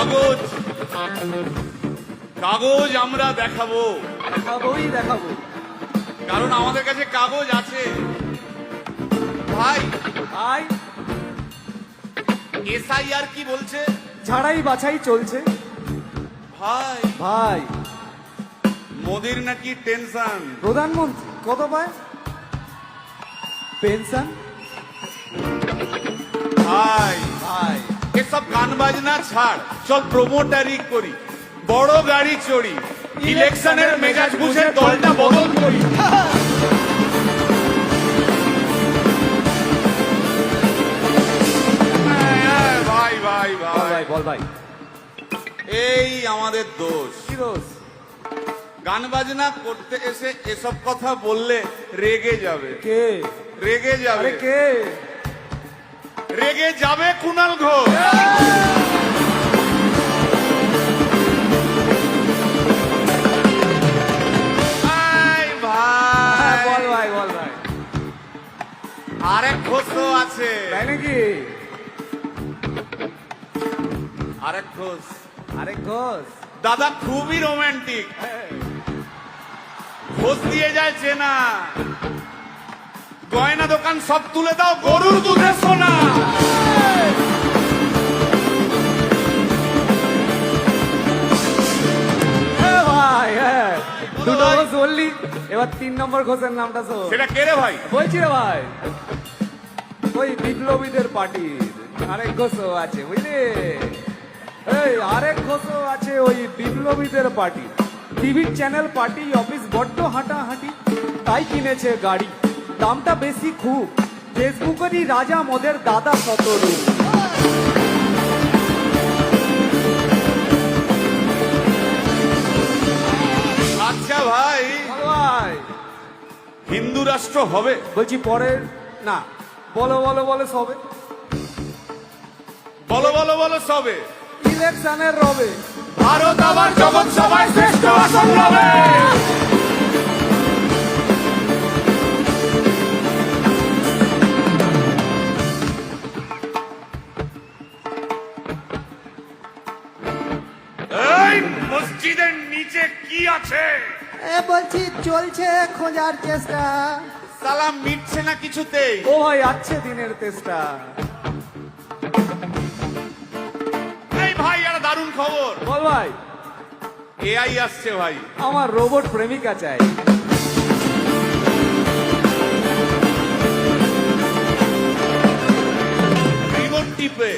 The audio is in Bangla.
কাগজ কাগজ আমরা দেখাবো, দেখাবো। কারণ আমাদের কাছে কাগজ আছে। ভাই ভাই, এসআইআর কি বলছে? ছাড়াই বাছাই চলছে। ভাই ভাই, মোদির নাকি টেনশন। প্রধানমন্ত্রী কত পায় পেনশন? ভাই ভাই, এসব গান বাজনা ছাড়, চল প্রমোটারি করি, বড় গাড়ি চড়ি, ইলেকশনের মেজাজ বুঝে দলটা বদল করি। ভাই ভাই ভাই বল ভাই, এই আমাদের দোষ। কি দোষ? গান বাজনা করতে এসে এসব কথা বললে রেগে যাবে। কে রেগে যাবে। আরে কে? রেগে যাবে কুণাল ঘোষ। ভাই ভাই বল ভাই, বল ভাই। আরেক ঘোষ তো আছে। তাই নাকি? আরেক ঘোষ আরে ঘোষ। দাদা খুবই রোমান্টিক, ঘোষ দিয়ে যায় চেনা, গয়না দোকান সব তুলে দাও, গরুর দুধে সোনা। ভাই, দুটো ঘোষ বললি, এবার 3 নম্বর ঘোষের নামটা শোন। সেটা কে রে ভাই? বলছি রে ভাই, ওই বিপ্লবীদের পার্টির আরেক ঘোষও আছে, বুঝলি? এই আরেক ঘোষও আছে ওই বিপ্লবীদের পার্টি। টিভির চ্যানেল, পার্টি অফিস বড্ড হাঁটাহাঁটি, তাই কিনেছে গাড়ি, দামটা বেশি খুব, ফেসবুকেরই রাজা মোদের দাদা শতরূপ। আচ্ছা ভাই, ভাই হিন্দু রাষ্ট্র হবে? বলছি পরের না, বলো বলো বলো সবে, বলো বলো বলো সবে। ইলেকশনের রবে ভারত আবার জগৎ সভায় শ্রেষ্ঠ আসন রবে। এই মসজিদের নিচে কি আছে? বলছি চলছে খোঁজার চেষ্টা। সালাম মিটছে না কিছুতেই। ও ভাই, আছে দিনের চেষ্টা। এই ভাই, একটা দারুণ খবর। বল ভাই। এআই আসছে ভাই। আমার রোবট প্রেমিকা চাই। রিমোট টিপে